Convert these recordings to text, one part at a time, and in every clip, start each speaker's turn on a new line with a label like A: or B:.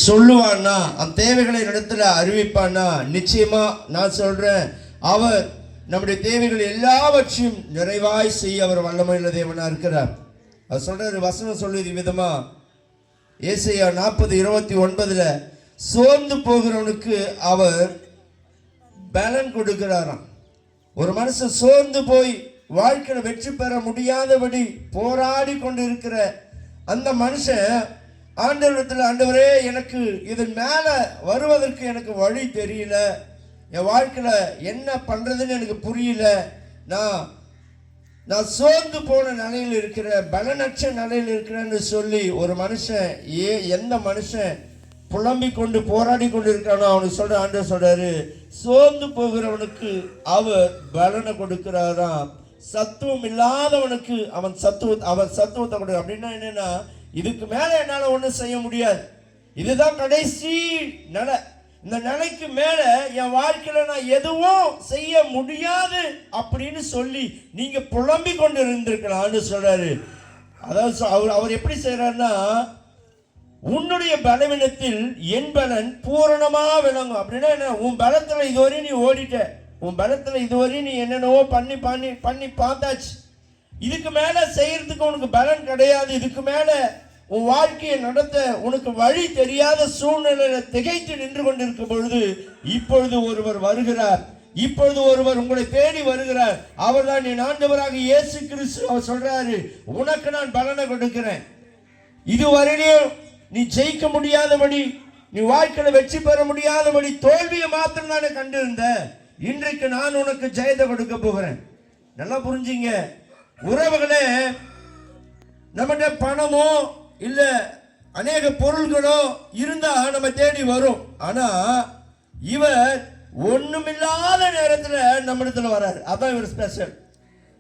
A: சொல்லுவான்னா, அந்த தேவைகளை இடத்துல அறிவிப்பான்னா, நிச்சயமா நான் சொல்றேன், அவர் நம்முடைய தேவைகள் எல்லாவற்றையும் நிறைவாய் செய்ய அவர் வல்லமையுள்ள தேவனா இருக்கிறார். அவர் சொல்றாரு, வசனம் சொல்லுது விதமா, ஏசாயா 40:29 சோர்ந்து போகிறவனுக்கு அவர் பலன் கொடுக்கிறாராம். ஒரு மனுஷன் சோர்ந்து போய் வாழ்க்கையில் வெற்றி பெற முடியாதபடி போராடி கொண்டு இருக்கிற அந்த மனுஷன் ஆண்டவரிடத்தில், ஆண்டவரே எனக்கு இதன் மேல வருவதற்கு எனக்கு வழி தெரியல, என் வாழ்க்கையில என்ன பண்றதுன்னு எனக்கு புரியல, நான் சோர்ந்து போன நிலையில் இருக்கிறேன், பலனற்ற நிலையில் இருக்கிறேன்னு சொல்லி ஒரு மனுஷன் எந்த மனுஷன் புலம்பிக் கொண்டு போராடி கொண்டு இருக்கானோ அவனுக்கு சொல்ற ஆண்டவர் சொல்றாரு, சோர்ந்து போகிறவனுக்கு அவர் பலனை கொடுக்கிறாராம். சத்துவம் இல்லாதவனுக்கு அவன் சத்துவத்தை கொடுக்க. அப்படின்னா என்னன்னா, இதுக்கு மேல என்னால ஒன்றும் செய்ய முடியாது, இதுதான் கடைசி நிலை, இந்த நிலைக்கு மேல என் வாழ்க்கையில நான் எதுவும் செய்ய முடியாது அப்படின்னு சொல்லி நீங்க புலம்பிக் கொண்டு இருந்திருக்கலாம்னு சொல்றாரு. அதாவது அவர் எப்படி செய்யறாருன்னா, உன்னுடைய பலவீனத்தில் என் பலன் பூரணமா விளங்கும். அப்படின்னா என்ன, உன் பலத்துல இதுவரை நீ ஓடிட்ட, உன் பலத்துல இதுவரை நீ என்னென்னவோ பண்ணி பண்ணி பண்ணி பார்த்தாச்சு, இதுக்கு மேல செய்யறதுக்கு உனக்கு பலன் கிடையாது, இதுக்கு மேல உன் வாழ்க்கையை நடத்த உனக்கு வழி தெரியாத சூழ்நிலையில திகைத்து நின்று கொண்டிருக்கும் பொழுது இப்பொழுது ஒருவர் வருகிறார், இப்பொழுது ஒருவர் உங்களை தேடி வருகிறார். அவர் தான் என் ஆண்டவராக இயேசு கிறிஸ்து. அவர் சொல்றாரு, உனக்கு நான் பலனை கொடுக்கிறேன், இதுவரையிலும் நீ ஜெயிக்க முடியாதபடி, நீ வாழ்க்கையில வெற்றி பெற முடியாதபடி தோல்வியை மாத்திரம் தானே கண்டிருந்த, இன்றைக்கு நான் உனக்கு ஜெயத்தை கொடுக்க போகிறேன். நல்லா புரிஞ்சுங்க உறவுகளே, நம்மகிட்ட பணமோ இல்ல அநேக பொருள்களோ இருந்தா நம்ம தேடி வரும். ஆனா இவர் ஒண்ணுமில்லாத நேரத்துல நம்மிடத்துல வராரு. அதான் இவர் ஸ்பெஷல்.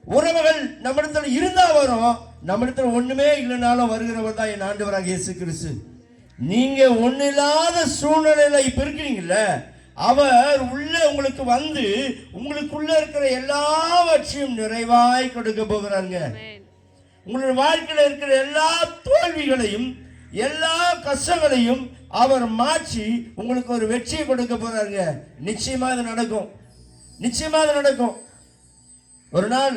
A: உறவுகள் நம்மிடத்துல இருந்தா வரும், நம்மிடத்துல ஒண்ணுமே இல்லைனாலும் வருகிறவர் தான் என் ஆண்டவராக இயேசு கிறிஸ்து. நீங்க ஒண்ணு இல்லாத சூழ்நிலையில இப்ப இருக்கிறீங்கல்ல, அவர் உள்ள உங்களுக்கு வந்து உங்களுக்குள்ள இருக்கிற எல்லாவற்றையும் நிறைவாய் கொடுக்க போகிறாங்க. உங்களுடைய வாழ்க்கையில் இருக்கிற எல்லா தோல்விகளையும் எல்லா கஷ்டங்களையும் அவர் மாற்றி உங்களுக்கு ஒரு வெற்றியை கொடுக்க போறாங்க. நிச்சயமா இது நடக்கும், நிச்சயமா இது நடக்கும். ஒரு நாள்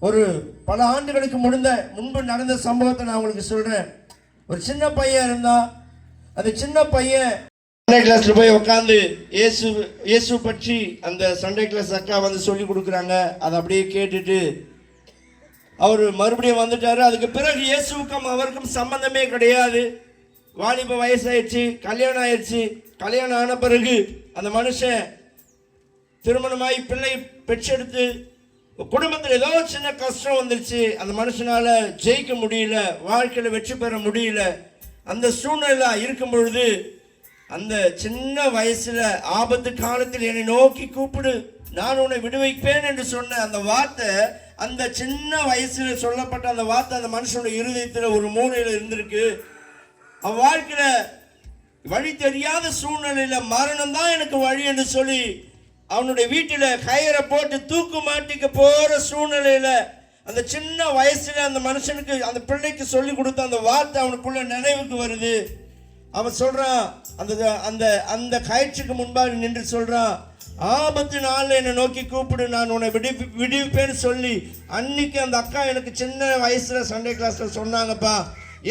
A: ஒரு பல ஆண்டுகளுக்கு முன்பு நடந்த சம்பவத்தை நான் உங்களுக்கு சொல்றேன். ஒரு சின்ன பையன் இருந்தா, அந்த சின்ன பையன் சண்டே கிளாஸ்ல போய் உட்காந்து இயேசு பற்றி அந்த சண்டே கிளாஸ் அக்கா வந்து சொல்லி கொடுக்குறாங்க. அதை அப்படியே கேட்டுட்டு அவர் மறுபடியும் வந்துட்டாரு. அதுக்கு பிறகு இயேசுவுக்கும் அவருக்கும் சம்பந்தமே கிடையாது. வாலிப வயசாயிடுச்சு, கல்யாணம் ஆயிடுச்சு. கல்யாணம் ஆன பிறகு அந்த மனுஷன் திருமணமாகி பிள்ளை பெற்றெடுத்து குடும்பத்தில் ஏதோ சின்ன கஷ்டம் வந்துருச்சு. அந்த மனுஷனால ஜெயிக்க முடியல, வாழ்க்கையில வெற்றி பெற முடியல. அந்த சூழ்நிலை இருக்கும் பொழுது அந்த சின்ன வயசுல ஆபத்து காலத்தில் என்னை நோக்கி கூப்பிடு, நான் உன்னை விடுவிப்பேன் என்று சொன்ன அந்த வார்த்தை, அந்த சின்ன வயசுல சொல்லப்பட்ட அந்த வார்த்தை அந்த மனுஷனுடைய இருதயத்தில் ஒரு மூலையில இருந்திருக்கு. அவன் வாழ்க்கையில வழி தெரியாத சூழ்நிலையில மரணம் தான் எனக்கு வழி என்று சொல்லி அவனுடைய வீட்டில கயிறை போட்டு தூக்கு மாட்டிக்க போற சூழ்நிலையில அந்த சின்ன வயசுல அந்த மனுஷனுக்கு அந்த பிள்ளைக்கு சொல்லி கொடுத்த அந்த வார்த்தை அவனுக்குள்ள நினைவுக்கு வருது. அவன் சொல்றான், அந்த அந்த அந்த கயிற்றுக்கு முன்பாக நின்று சொல்றான், ஆபத்து நாள்ல என்னை நோக்கி கூப்பிடு, நான் உன்னை விடுவிப்பேன்னு சொல்லி அன்னைக்கு அந்த அக்கா எனக்கு சின்ன வயசுல சண்டே கிளாஸ்ல சொன்னாங்கப்பா,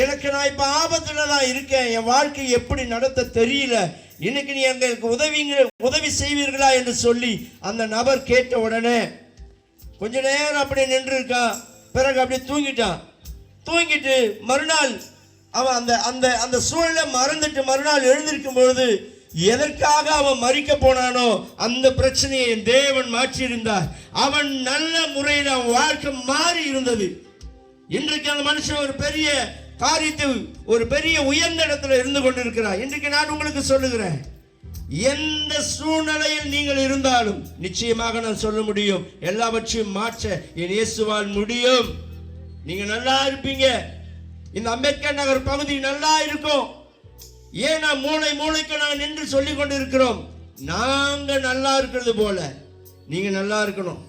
A: எனக்கு நான் இப்ப ஆபத்துல தான் இருக்கேன், என் வாழ்க்கை எப்படி நடத்த தெரியல, இன்னைக்கு நீ எங்களுக்கு உதவி செய்வீர்களா என்று சொல்லி அந்த நபர் கேட்ட உடனே கொஞ்ச நேரம் அப்படியே நின்று இருக்கான். பிறகு அப்படியே தூங்கிட்டு மறுநாள் அவன் அந்த அந்த அந்த சூழலை மறந்துட்டு மறுநாள் எழுந்திருக்கும் பொழுது எதற்காக அவன் மறிக்க போனானோ அந்த பிரச்சனையை தேவன் மாற்றி இருந்தார். அவன் நல்ல முறையில் அவன் வாழ்க்கை மாறி இருந்தது. இன்றைக்கு அந்த மனுஷன் ஒரு பெரிய காரியத்தை, ஒரு பெரிய உயர்ந்த இடத்துல இருந்து கொண்டிருக்கிறார். இன்றைக்கு நான் உங்களுக்கு சொல்லுகிறேன், எந்த சூழ்நிலையில் நீங்கள் இருந்தாலும் நிச்சயமாக நான் சொல்ல முடியும், எல்லாவற்றையும் மாற்ற என் இயேசுவால் முடியும். நீங்க நல்லா இருப்பீங்க, இந்த அம்பேத்கர் நகர் பகுதி நல்லா இருக்கும். ஏன்னா மூளைக்கு நாங்கள் நின்று சொல்லிக் கொண்டு இருக்கிறோம், நாங்க நல்லா இருக்கிறது போல நீங்க நல்லா இருக்கணும்.